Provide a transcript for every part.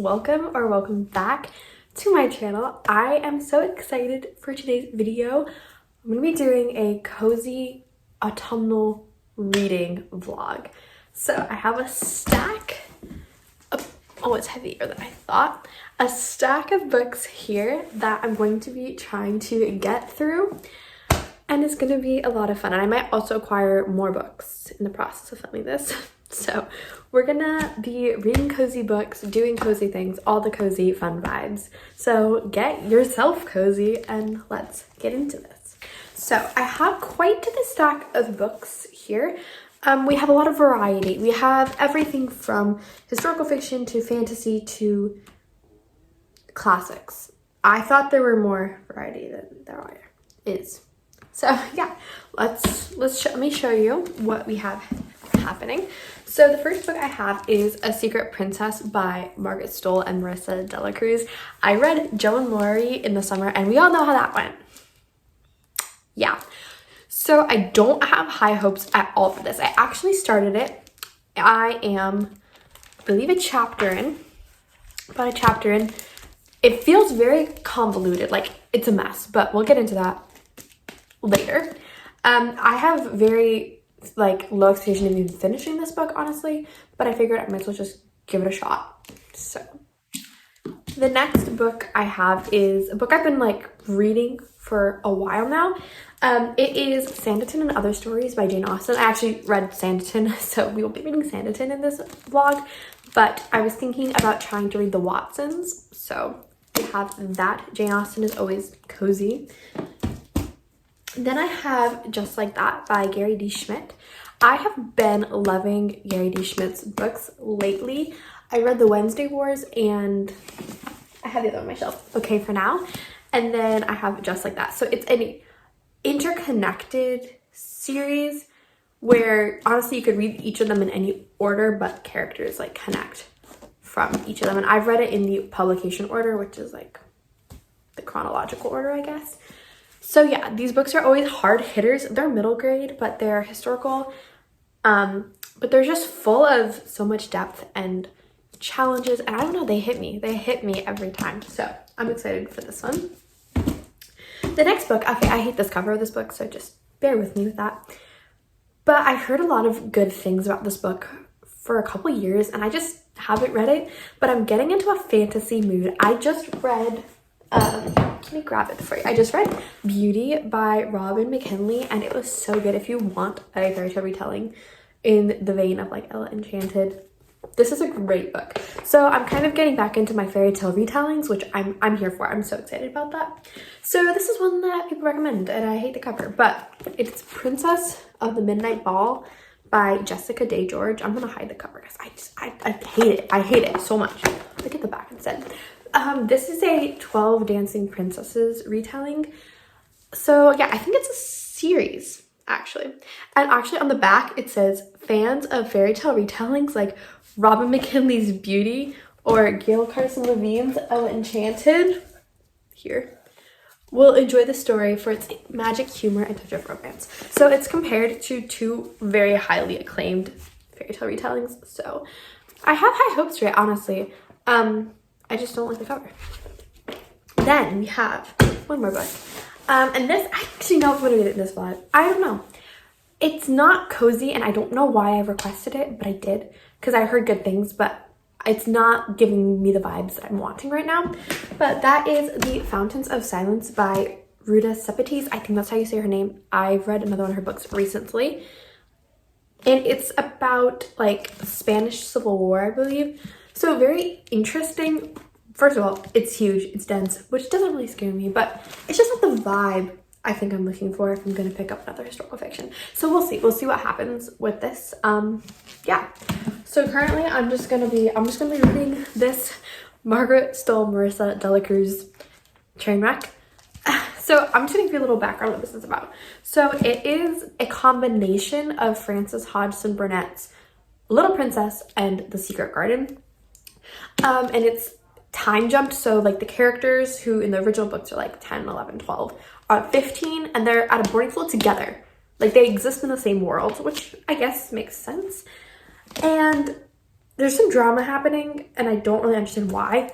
welcome or welcome back to my channel. I am so excited for today's video. I'm going to be doing a cozy autumnal reading vlog. So I have a stack of, oh, it's heavier than I thought, a stack of books here that I'm going to be trying to get through, and it's going to be a lot of fun. And I might also acquire more books in the process of filming this. So we're gonna be reading cozy books, doing cozy things, all the cozy fun vibes. So get yourself cozy and let's get into this. So I have quite the stack of books here. We have a lot of variety. We have everything from historical fiction to fantasy to classics. I thought there were more variety than there is. So yeah, let me show you what we have happening. So the first book I have is A Secret Princess by Margaret Stohl and Marissa Dela Cruz. I read Jo and Laurie in the summer and we all know how that went. Yeah. So I don't have high hopes at all for this. I actually started it. I am, I believe, about a chapter in. It feels very convoluted, like it's a mess, but we'll get into that later. I have very low expectation of even finishing this book, honestly, but I figured I might as well just give it a shot. So the next book I have is a book I've been reading for a while now. It is Sanditon and Other Stories by Jane Austen. I actually read Sanditon, so we won't be reading Sanditon in this vlog, but I was thinking about trying to read the Watsons, so we have that. Jane Austen is always cozy. Then I have Just Like That by Gary D. Schmidt. I have been loving Gary D. Schmidt's books lately. I read The Wednesday Wars and I have the other on my shelf, Okay for Now. And then I have Just Like That. So it's an interconnected series where honestly you could read each of them in any order, but characters connect from each of them. And I've read it in the publication order, which is the chronological order, I guess. So yeah, these books are always hard hitters. They're middle grade, but they're historical. But they're just full of so much depth and challenges. And I don't know, they hit me. They hit me every time. So I'm excited for this one. The next book, okay, I hate this cover of this book, so just bear with me with that. But I've heard a lot of good things about this book for a couple years, and I just haven't read it. But I'm getting into a fantasy mood. I just read... let me grab it for you. I just read Beauty by Robin McKinley, and it was so good. If you want a fairy tale retelling in the vein of Ella Enchanted, this is a great book. So I'm kind of getting back into my fairy tale retellings, which I'm here for. I'm so excited about that. So this is one that people recommend, and I hate the cover, but it's Princess of the Midnight Ball by Jessica Day George. I'm gonna hide the cover because I hate it. I hate it so much. Look at the back instead. This is a 12 Dancing Princesses retelling. So yeah, I think it's a series, actually. And actually on the back, it says, fans of fairy tale retellings like Robin McKinley's Beauty or Gail Carson Levine's Oh Enchanted, here, will enjoy the story for its magic, humor, and touch of romance. So it's compared to two very highly acclaimed fairy tale retellings. So I have high hopes for it, honestly. I just don't like the cover. Then we have one more book. And this, I actually know if I'm going to read it in this vlog. I don't know. It's not cozy, and I don't know why I requested it, but I did. Because I heard good things, but it's not giving me the vibes that I'm wanting right now. But that is The Fountains of Silence by Ruta Sepetys. I think that's how you say her name. I've read another one of her books recently. And it's about, Spanish Civil War, I believe. So very interesting. First of all, it's huge, it's dense, which doesn't really scare me, but it's just not the vibe I think I'm looking for if I'm going to pick up another historical fiction. So we'll see what happens with this. Yeah. So currently I'm just gonna be reading this Margaret Stohl, Marissa Dela Cruz train wreck. So I'm just gonna give you a little background on what this is about. So it is a combination of Frances Hodgson Burnett's Little Princess and The Secret Garden. And it's time jumped, so the characters who in the original books are 10, 11, 12 are 15, and they're at a boarding school together. They exist in the same world, which I guess makes sense. And there's some drama happening and I don't really understand why.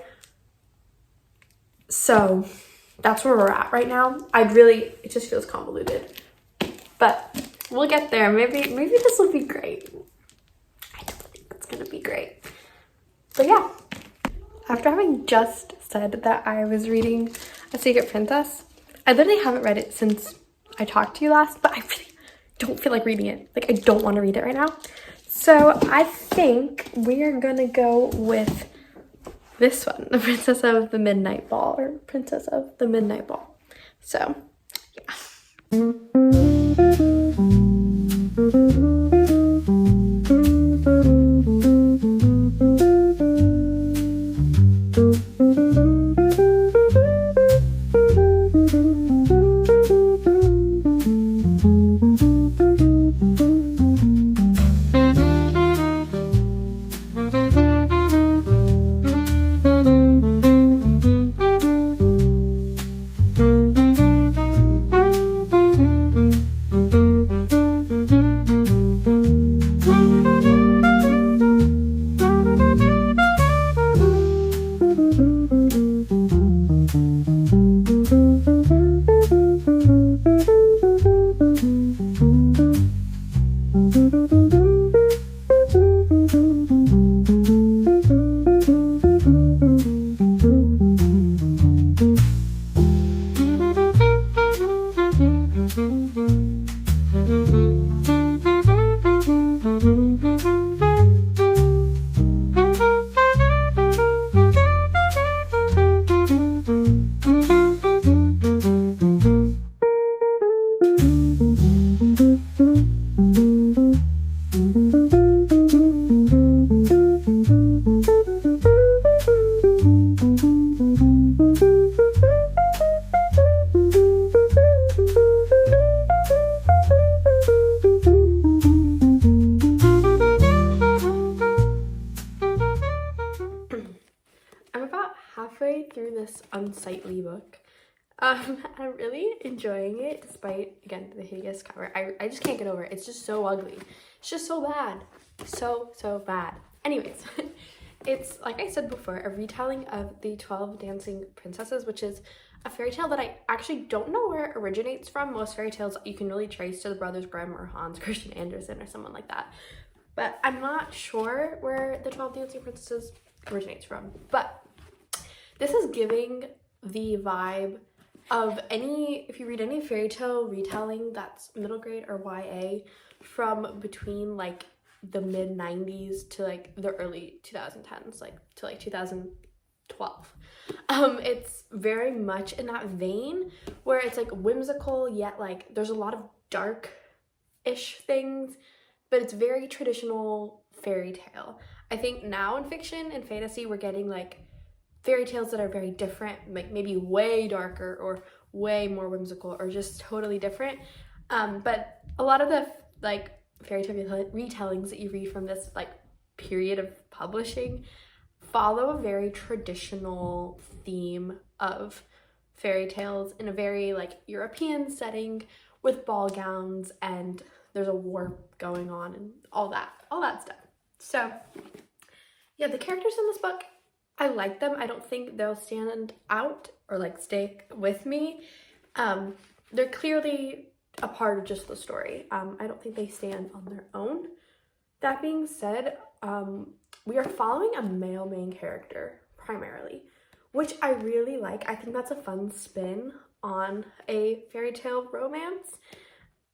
So that's where we're at right now. It just feels convoluted, but we'll get there. Maybe this will be great. I don't think it's gonna be great. But yeah, after having just said that I was reading A Secret Princess, I literally haven't read it since I talked to you last, but I really don't feel like reading it. Like, I don't want to read it right now. So I think we're gonna go with this one, The Princess of the Midnight Ball, or Princess of the Midnight Ball. So, yeah. Through this unsightly book. I'm really enjoying it despite, again, the hideous cover. I just can't get over it. It's just so ugly. It's just so bad. So bad. Anyways, it's, like I said before, a retelling of the 12 Dancing Princesses, which is a fairy tale that I actually don't know where it originates from. Most fairy tales you can really trace to the Brothers Grimm or Hans Christian Andersen or someone like that. But I'm not sure where the 12 Dancing Princesses originates from. But this is giving the vibe of if you read any fairy tale retelling that's middle grade or YA from between like the mid 90s to like the early 2010s, like to like 2012. It's very much in that vein where it's like whimsical, yet like there's a lot of dark-ish things, but it's very traditional fairy tale. I think now in fiction and fantasy we're getting like fairy tales that are very different, like maybe way darker or way more whimsical or just totally different. But a lot of the like fairy tale retellings that you read from this like period of publishing follow a very traditional theme of fairy tales in a very like European setting with ball gowns, and there's a war going on and all that stuff. So yeah, the characters in this book, I like them. I don't think they'll stand out or like stay with me. They're clearly a part of just the story. I don't think they stand on their own. That being said, we are following a male main character primarily, which I really like. I think that's a fun spin on a fairy tale romance.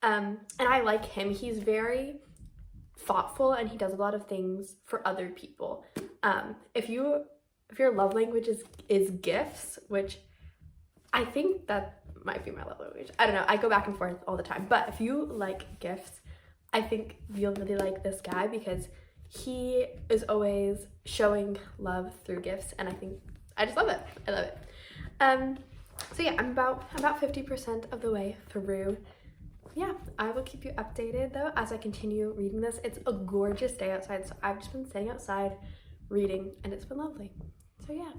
And I like him. He's very thoughtful and he does a lot of things for other people. If your love language is gifts, which I think that might be my love language. I don't know. I go back and forth all the time. But if you like gifts, I think you'll really like this guy because he is always showing love through gifts, and I just love it. I love it. So yeah, I'm about 50% of the way through. Yeah, I will keep you updated though as I continue reading this. It's a gorgeous day outside, so I've just been sitting outside reading, and it's been lovely. So yeah.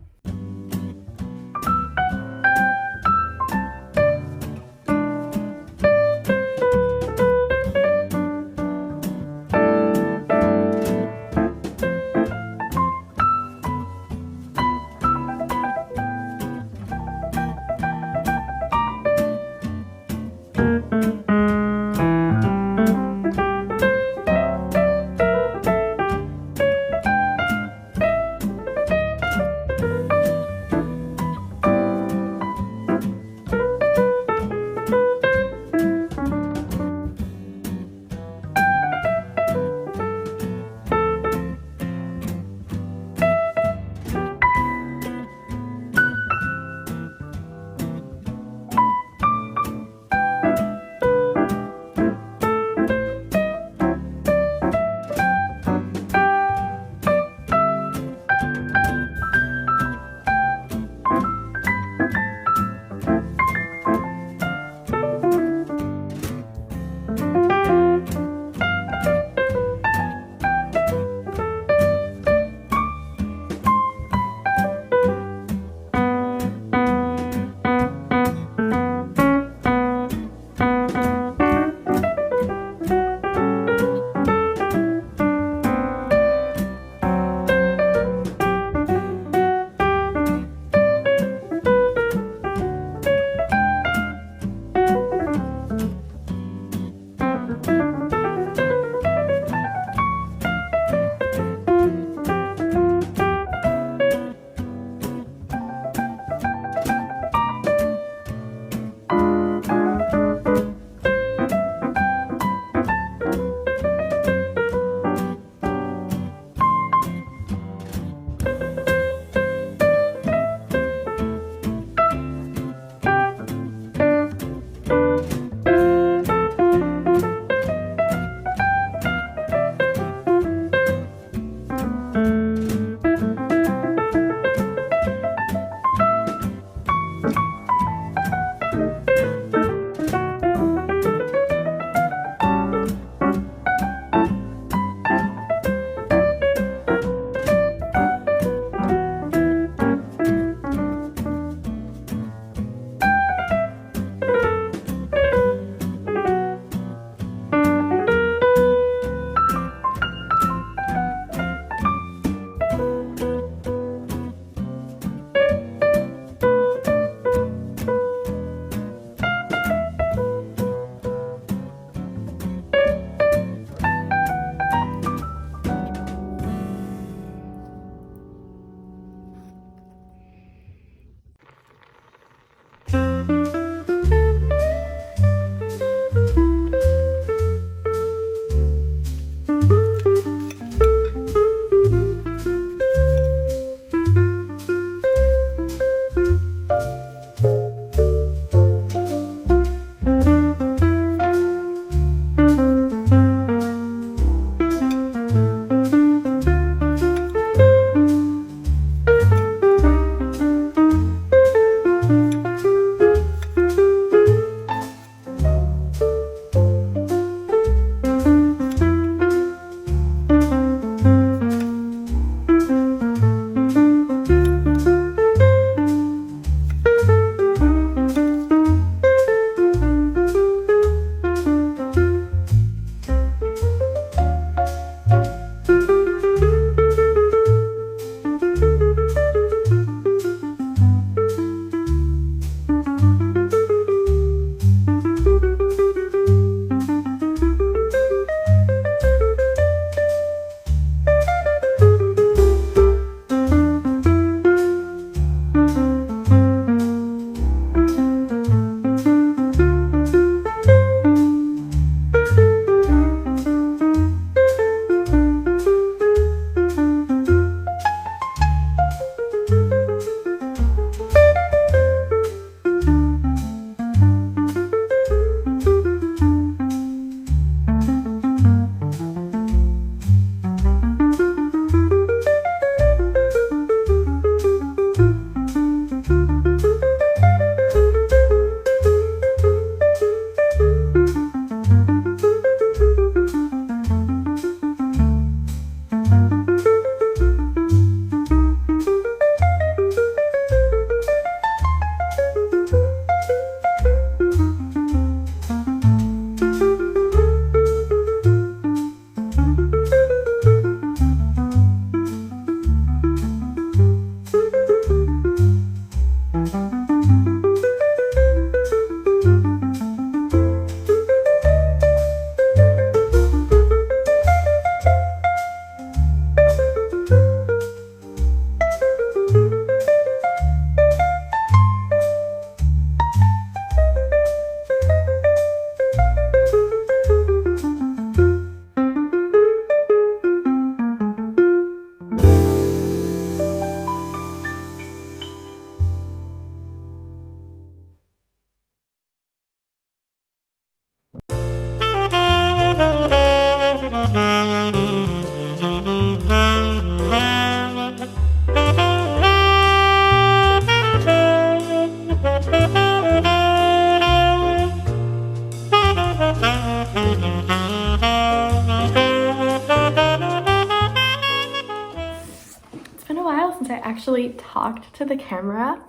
talked to the camera,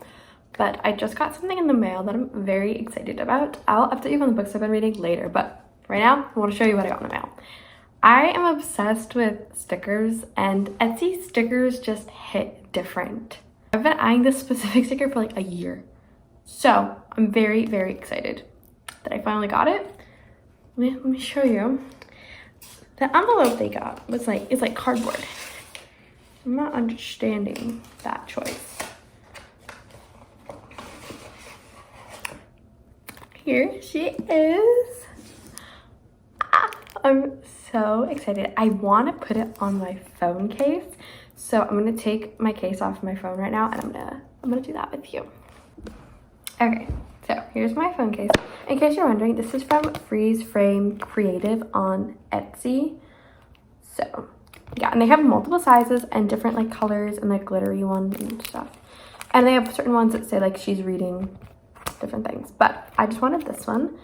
but I just got something in the mail that I'm very excited about. I'll update you on the books I've been reading later, but right now I want to show you what I got in the mail. I am obsessed with stickers, and Etsy stickers just hit different. I've been eyeing this specific sticker for like a year. So I'm very, very excited that I finally got it. Let me show you. The envelope they got was like, it's like cardboard. I'm not understanding that choice. Here she is. I'm so excited. I want to put it on my phone case. So I'm going to take my case off my phone right now, and I'm gonna do that with you. Okay, so here's my phone case. In case you're wondering, this is from Freeze Frame Creative on Etsy. So yeah, and they have multiple sizes and different like colors and like glittery ones and stuff. And they have certain ones that say like she's reading different things. But I just wanted this one.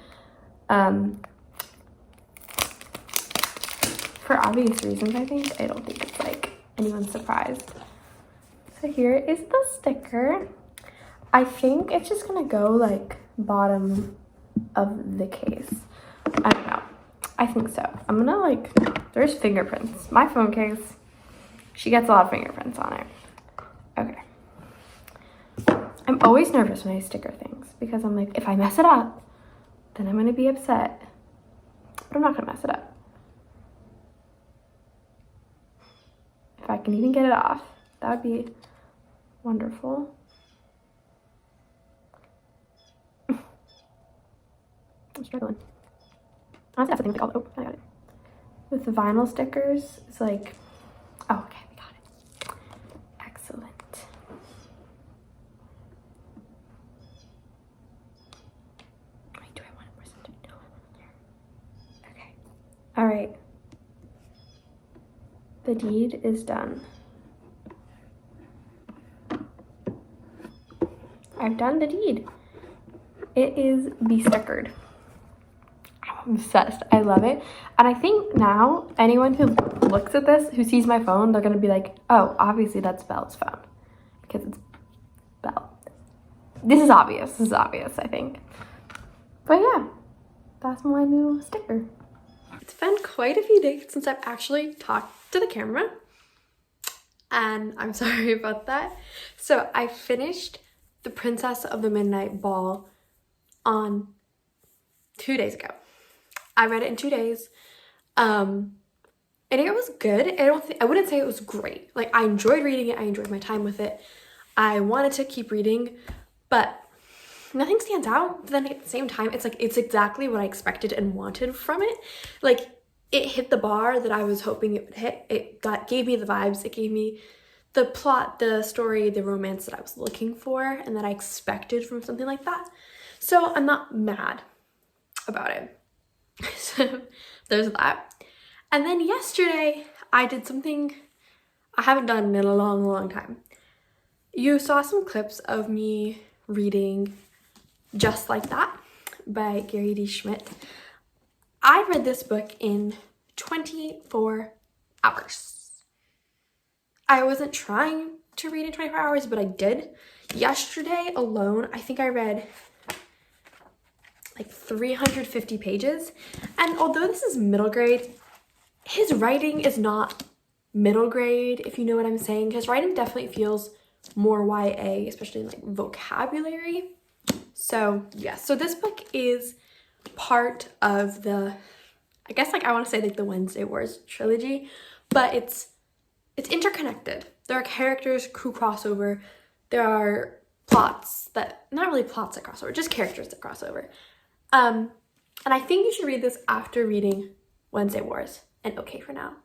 For obvious reasons, I think. I don't think it's like anyone's surprised. So here is the sticker. I think it's just gonna go like bottom of the case. I don't know. I think so. I'm gonna like, there's fingerprints. My phone case, she gets a lot of fingerprints on it. Okay. I'm always nervous when I sticker things because I'm like, if I mess it up, then I'm gonna be upset. But I'm not gonna mess it up. If I can even get it off, that would be wonderful. I'm struggling. Honestly, that's the thing with all, oh, I got it. With the vinyl stickers, it's like, oh, okay, we got it. Excellent. Wait, do I want it more centered? No, okay. All right. The deed is done. I've done the deed. It is be-stickered. I'm obsessed. I love it. And I think now anyone who looks at this, who sees my phone, they're going to be like, oh, obviously that's Belle's phone. Because it's Belle. This is obvious, I think. But yeah, that's my new sticker. It's been quite a few days since I've actually talked to the camera, and I'm sorry about that. So I finished The Princess of the Midnight Ball on 2 days ago. I read it in 2 days, and it was good. I wouldn't say it was great. Like, I enjoyed reading it. I enjoyed my time with it. I wanted to keep reading, but nothing stands out. But then at the same time, it's like it's exactly what I expected and wanted from it. Like, it hit the bar that I was hoping it would hit. It gave me the vibes. It gave me the plot, the story, the romance that I was looking for and that I expected from something like that. So I'm not mad about it. So there's that. And then yesterday, I did something I haven't done in a long, long time. You saw some clips of me reading Just Like That by Gary D. Schmidt. I read this book in 24 hours. I wasn't trying to read in 24 hours, but I did. Yesterday alone, I think I read like 350 pages. And although this is middle grade, his writing is not middle grade, if you know what I'm saying. His writing definitely feels more YA, especially in like vocabulary. So yeah, so this book is part of the, I guess like I want to say like the Wednesday Wars trilogy, but it's interconnected. There are characters who cross over. There are plots that, not really plots that cross over, just characters that cross over. And I think you should read this after reading Wednesday Wars and Okay for Now.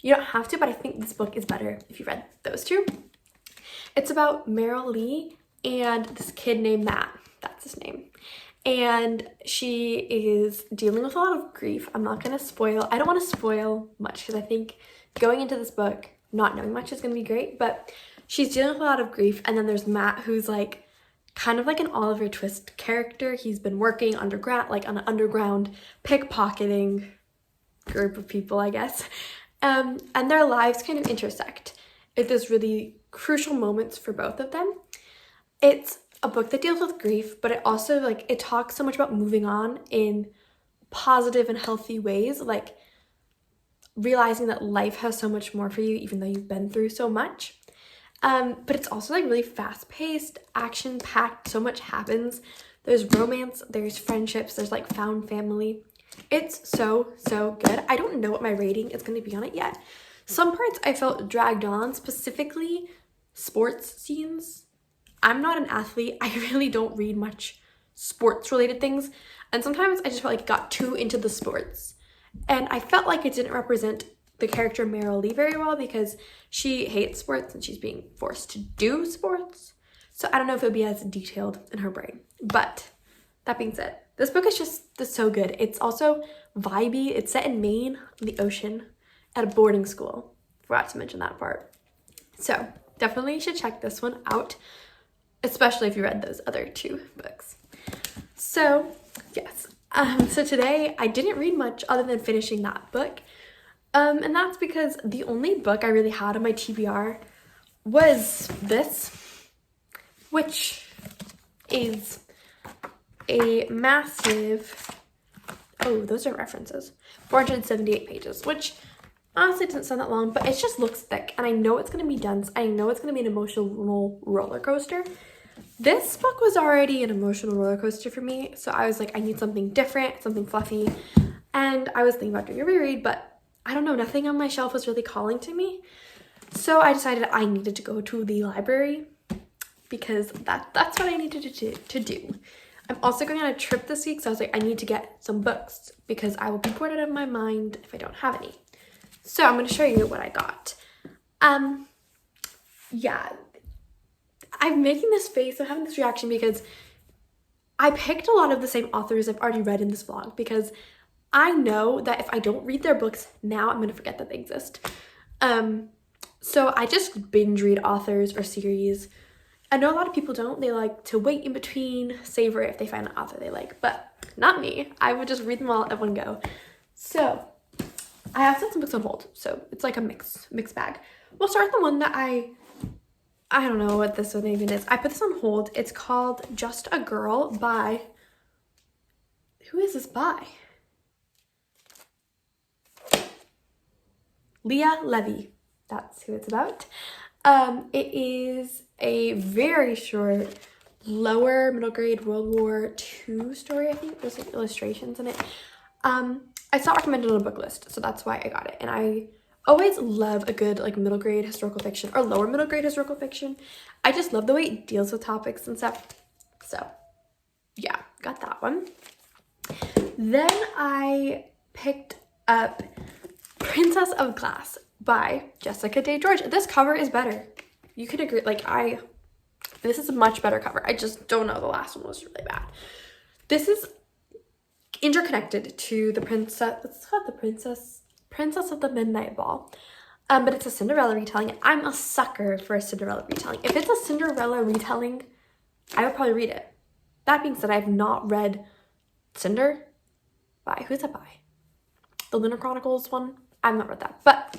You don't have to, but I think this book is better if you read those two. It's about Meryl Lee and this kid named Matt. That's his name. And she is dealing with a lot of grief. I'm not going to spoil. I don't want to spoil much because I think going into this book, not knowing much is going to be great. But she's dealing with a lot of grief. And then there's Matt, who's like kind of like an Oliver Twist character. He's been working underground, like on an underground pickpocketing group of people, I guess. And their lives kind of intersect at this really crucial moments for both of them. It's a book that deals with grief, but it also, like, it talks so much about moving on in positive and healthy ways, like realizing that life has so much more for you even though you've been through so much. But it's also like really fast-paced, action-packed, so much happens. There's romance, there's friendships, there's like found family. It's so good. I don't know what my rating is going to be on it yet. Some parts I felt dragged on, specifically sports scenes. I'm not an athlete. I really don't read much sports related things, and sometimes I just felt like it got too into the sports, and I felt like it didn't represent the character Meryl Lee very well because she hates sports and she's being forced to do sports. So I don't know if it would be as detailed in her brain. But that being said, this book is just so good. It's also vibey. It's set in Maine on the ocean at a boarding school. Forgot to mention that part. So definitely should check this one out, especially if you read those other two books. So yes, so today I didn't read much other than finishing that book. And that's because the only book I really had on my TBR was this, which is a massive, oh, those are references, 478 pages, which honestly doesn't sound that long, but it just looks thick, and I know it's going to be dense. I know it's going to be an emotional roller coaster. This book was already an emotional roller coaster for me, so I was like, I need something different, something fluffy, and I was thinking about doing a reread, but I don't know, nothing on my shelf was really calling to me. So I decided I needed to go to the library because that's what I needed to do. I'm also going on a trip this week, so I was like, I need to get some books because I will be bored out of my mind if I don't have any. So I'm going to show you what I got. Yeah, I'm making this face, I'm having this reaction because I picked a lot of the same authors I've already read in this vlog because I know that if I don't read their books now, I'm going to forget that they exist. So I just binge read authors or series. I know a lot of people don't. They like to wait in between, savor it if they find an author they like, but not me. I would just read them all at one go. So I have set some books on hold, so it's like a mixed bag. We'll start with the one that I don't know what this one even is. I put this on hold. It's called Just a Girl by, who is this by? Leah Levy. That's who it's about. It is a very short, lower middle grade World War II story, I think. There's like illustrations in it. It's not recommended on a book list, so that's why I got it. And I always love a good like middle grade historical fiction or lower middle grade historical fiction. I just love the way it deals with topics and stuff. So yeah, got that one. Then I picked up Princess of Glass by Jessica Day George. This cover is better. You could agree. Like this is a much better cover. I just don't know. The last one was really bad. This is interconnected to the princess. It's called the Princess of the Midnight Ball. But it's a Cinderella retelling. I'm a sucker for a Cinderella retelling. If it's a Cinderella retelling, I would probably read it. That being said, I have not read Cinder by, who's it by? The Lunar Chronicles one? I've not read that, but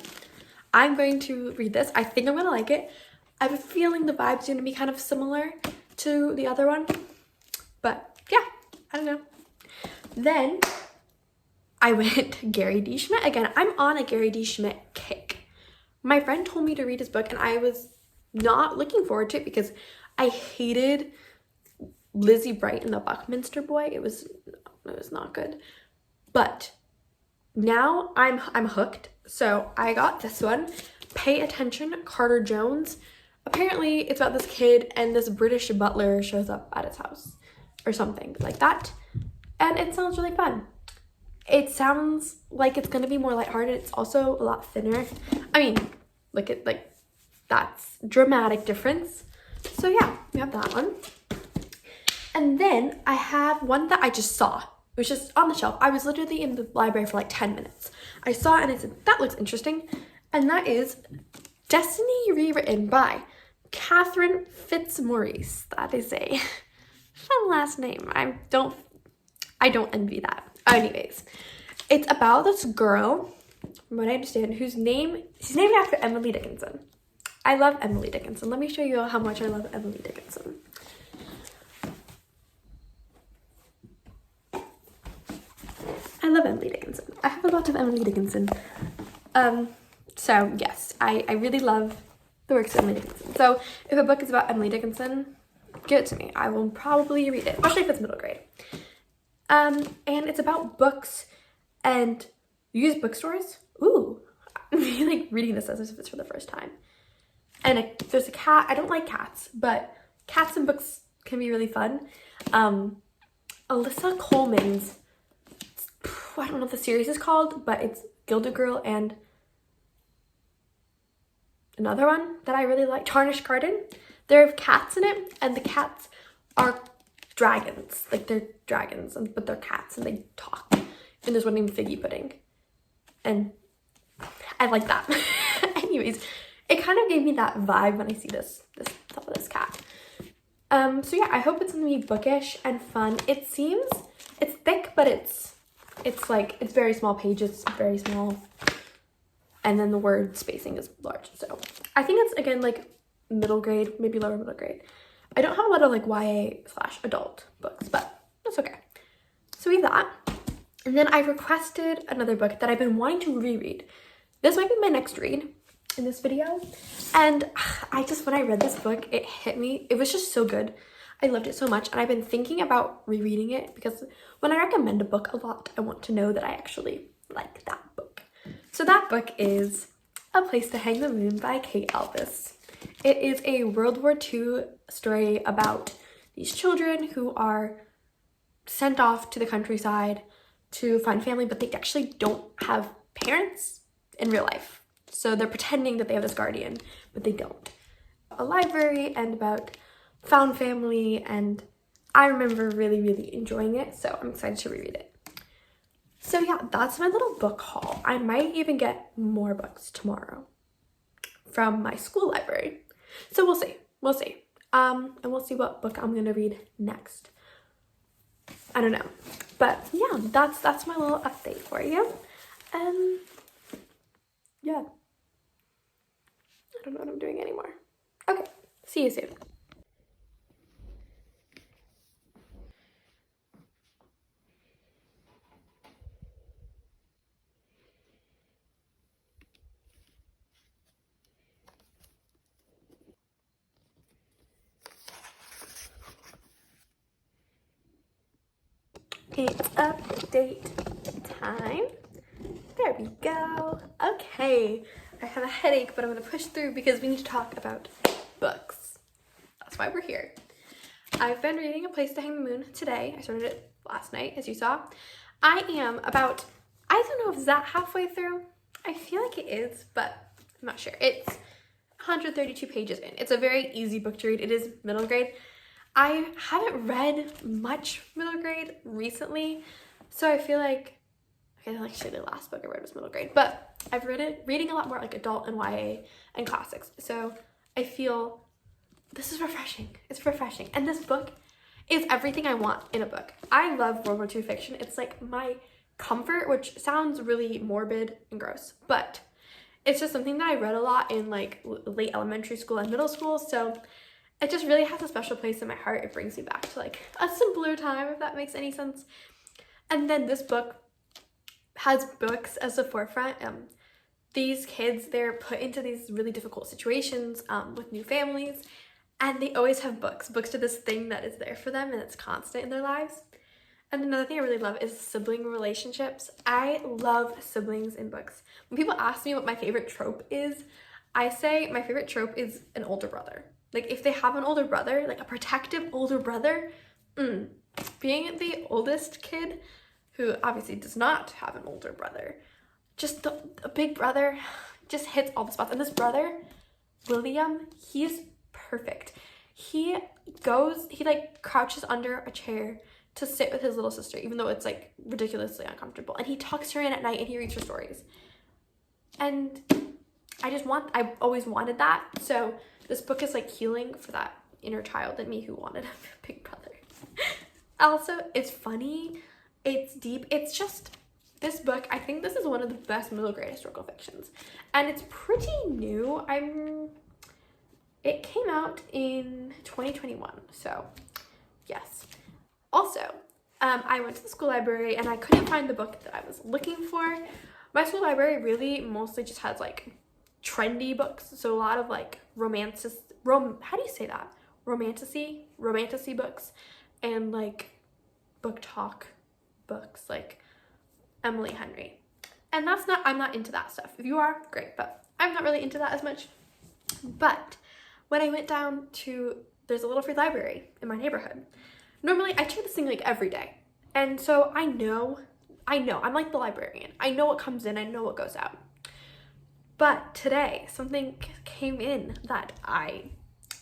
I'm going to read this. I think I'm going to like it. I have a feeling the vibe's going to be kind of similar to the other one, but yeah, I don't know. Then I went Gary D. Schmidt again. I'm on a Gary D. Schmidt kick. My friend told me to read his book and I was not looking forward to it because I hated Lizzie Bright and the Buckminster Boy. It was not good. But now I'm hooked. So I got this one. Pay Attention, Carter Jones. Apparently it's about this kid and this British butler shows up at his house or something like that. And it sounds really fun. It sounds like it's going to be more lighthearted. It's also a lot thinner. I mean, look at like that's dramatic difference. So yeah, we have that one. And then I have one that I just saw. It was just on the shelf. I was literally in the library for like 10 minutes. I saw it and I said, that looks interesting. And that is Destiny Rewritten by Catherine Fitzmaurice. That is a fun last name. I don't envy that. Anyways, it's about this girl, from what I understand, she's named after Emily Dickinson. I love Emily Dickinson. Let me show you how much I love Emily Dickinson. I love Emily Dickinson. I have a lot of Emily Dickinson. So yes, I really love the works of Emily Dickinson. So if a book is about Emily Dickinson, give it to me. I will probably read it, especially if it's middle grade. And it's about books and used bookstores. Ooh, I'm really like reading this as if it's for the first time. And there's a cat. I don't like cats, but cats and books can be really fun. Alyssa Coleman's, I don't know what the series is called, but it's Gilded Girl and another one that I really like, Tarnished Garden. There are cats in it, and the cats are dragons. Like, they're dragons, but they're cats, and they talk. And there's one named Figgy Pudding. And I like that. Anyways, it kind of gave me that vibe when I see this top of this cat. So yeah, I hope it's gonna be bookish and fun. It's thick, but it's very small pages, very small. And then the word spacing is large. So I think it's, again, like middle grade, maybe lower middle grade. I don't have a lot of like YA/adult books, but that's okay. So we have that. And then I requested another book that I've been wanting to reread. This might be my next read in this video. And when I read this book, it hit me. It was just so good. I loved it so much. And I've been thinking about rereading it because when I recommend a book a lot, I want to know that I actually like that book. So that book is A Place to Hang the Moon by Kate Elvis. It is a World War II story about these children who are sent off to the countryside to find family, but they actually don't have parents in real life. So they're pretending that they have this guardian, but they don't. A library and about found family, and I remember really, really enjoying it, so I'm excited to reread it. So yeah, that's my little book haul. I might even get more books tomorrow from my school library. So we'll see. And we'll see what book I'm gonna read next. I don't know. But yeah, that's my little update for you. Yeah. I don't know what I'm doing anymore. Okay, see you soon. It's update time. There we go. Okay, I have a headache, but I'm gonna push through because we need to talk about books. That's why we're here. I've been reading A Place to Hang the Moon today. I started it last night, as you saw. I am about, I don't know if it's that halfway through. I feel like it is, but I'm not sure. It's 132 pages in. It's a very easy book to read. It is middle grade. I haven't read much middle grade recently, so I feel like, okay, actually the last book I read was middle grade, but I've reading a lot more like adult and YA and classics, so I feel this is refreshing. It's refreshing, and this book is everything I want in a book. I love World War II fiction. It's like my comfort, which sounds really morbid and gross, but it's just something that I read a lot in like late elementary school and middle school, so it just really has a special place in my heart. It brings me back to like a simpler time, if that makes any sense. And then this book has books as the forefront. These kids, they're put into these really difficult situations with new families, and they always have books to this thing that is there for them and it's constant in their lives. And another thing I really love is sibling relationships. I love siblings in books. When people ask me what my favorite trope is, I say my favorite trope is an older brother. Like, if they have an older brother, like a protective older brother, being the oldest kid, who obviously does not have an older brother, just a big brother just hits all the spots. And this brother, William, he's perfect. He like crouches under a chair to sit with his little sister, even though it's like ridiculously uncomfortable. And he tucks her in at night and he reads her stories. And I always wanted that. So this book is like healing for that inner child in me who wanted a big brother. Also, it's funny, it's deep, it's just, this book, I think this is one of the best middle grade historical fictions. And it's pretty new. It came out in 2021, so yes. Also, I went to the school library and I couldn't find the book that I was looking for. My school library really mostly just has like trendy books, so a lot of like how do you say that? Romanticy books, and like book talk books like Emily Henry. And I'm not into that stuff. If you are, great, but I'm not really into that as much. But when I went down to, there's a little free library in my neighborhood. Normally I check this thing like every day. And so I know, I'm like the librarian. I know what comes in, I know what goes out. But today, something came in that I'm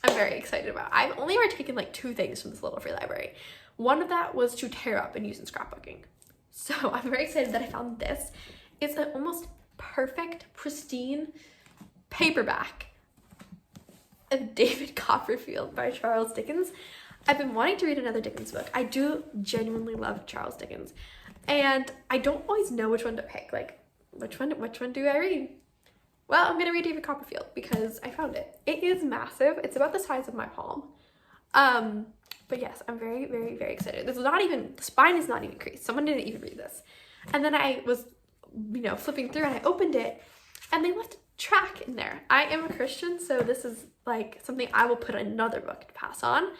very excited about. I've only ever taken like 2 things from this little free library. One of that was to tear up and use in scrapbooking. So I'm very excited that I found this. It's an almost perfect, pristine paperback of David Copperfield by Charles Dickens. I've been wanting to read another Dickens book. I do genuinely love Charles Dickens. And I don't always know which one to pick. Like, which one do I read? Well, I'm gonna read David Copperfield because I found it. It is massive. It's about the size of my palm. But yes, I'm very, very, very excited. This is not even, the spine is not even creased. Someone didn't even read this. And then I was, flipping through and I opened it and they left a track in there. I am a Christian, so this is like something I will put in another book to pass on.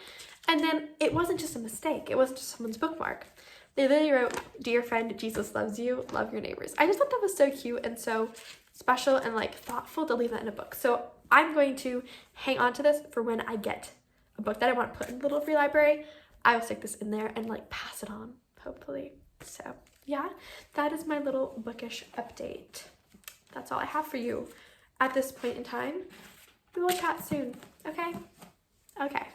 And then it wasn't just a mistake. It wasn't just someone's bookmark. They literally wrote, "Dear friend, Jesus loves you, love your neighbors." I just thought that was so cute and so special and like thoughtful to leave that in a book. So I'm going to hang on to this for when I get a book that I want to put in the little free library. I will stick this in there and like pass it on, hopefully. So yeah, that is my little bookish update. That's all I have for you at this point in time. We will chat soon, okay? Okay.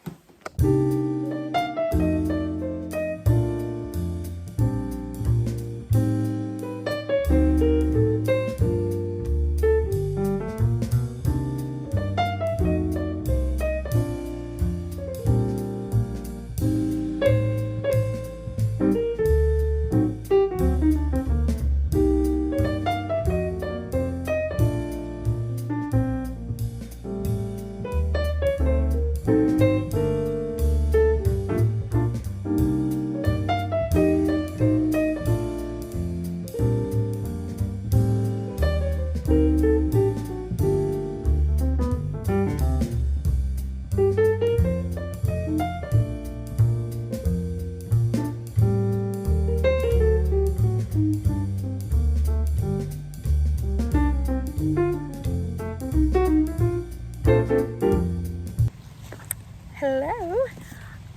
Hello,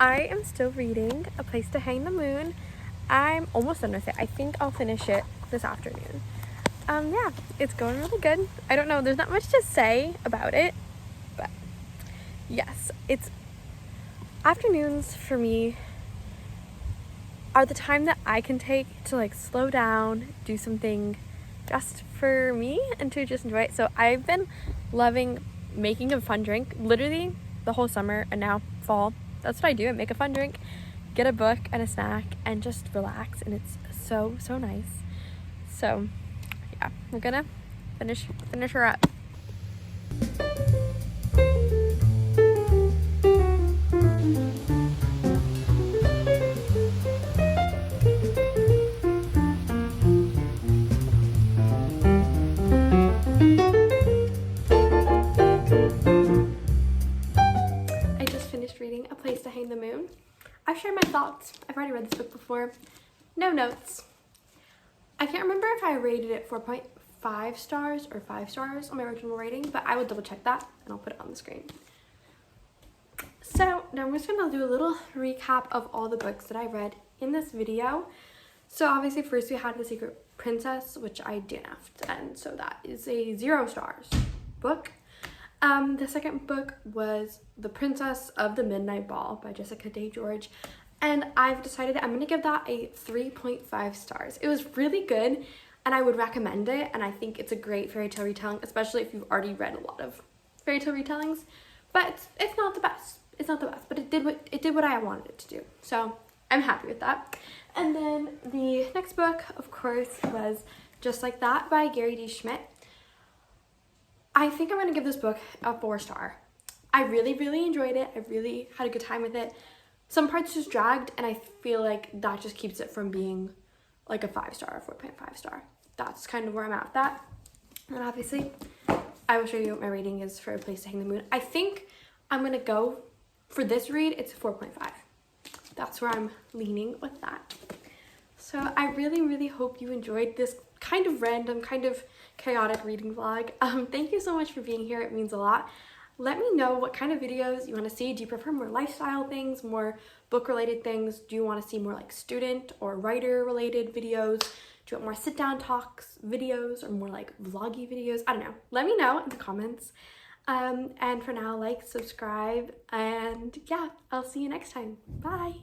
I am still reading A Place to Hang the Moon. I'm almost done with it. I think I'll finish it this afternoon. Yeah, it's going really good. I don't know, there's not much to say about it, but yes, it's afternoons for me are the time that I can take to like slow down, do something just for me and to just enjoy it. So I've been loving making a fun drink literally the whole summer and now fall. That's what I do. I make a fun drink, get a book and a snack, and just relax, and it's so nice. So yeah, we're gonna finish her up. Reading A Place to Hang the Moon. I've shared my thoughts. I've already read this book before. No notes. I can't remember if I rated it 4.5 stars or 5 stars on my original rating, but I will double check that and I'll put it on the screen. So now I'm just going to do a little recap of all the books that I read in this video. So obviously first we had The Secret Princess, which I DNF'd, and so that is a 0 stars book. The second book was The Princess of the Midnight Ball by Jessica Day George, and I've decided I'm going to give that a 3.5 stars. It was really good and I would recommend it, and I think it's a great fairy tale retelling, especially if you've already read a lot of fairy tale retellings, but it's not the best. It's not the best, but it did what I wanted it to do, so I'm happy with that. And then the next book, of course, was Just Like That by Gary D. Schmidt. I think I'm going to give this book a 4 star I really enjoyed it. I really had a good time with it. Some parts just dragged, and I feel like that just keeps it from being like a 5-star or 4.5 star. That's kind of where I'm at with that. And obviously, I will show you what my rating is for A Place to Hang the Moon. I think I'm gonna go, for this read, it's a 4.5. That's where I'm leaning with that. So I really hope you enjoyed this kind of random, kind of chaotic reading vlog. Thank you so much for being here. It means a lot. Let me know what kind of videos you want to see. Do you prefer more lifestyle things, more book-related things? Do you want to see more like student or writer-related videos? Do you want more sit-down talks videos or more like vloggy videos? I don't know. Let me know in the comments. And for now, like, subscribe, and yeah, I'll see you next time. Bye!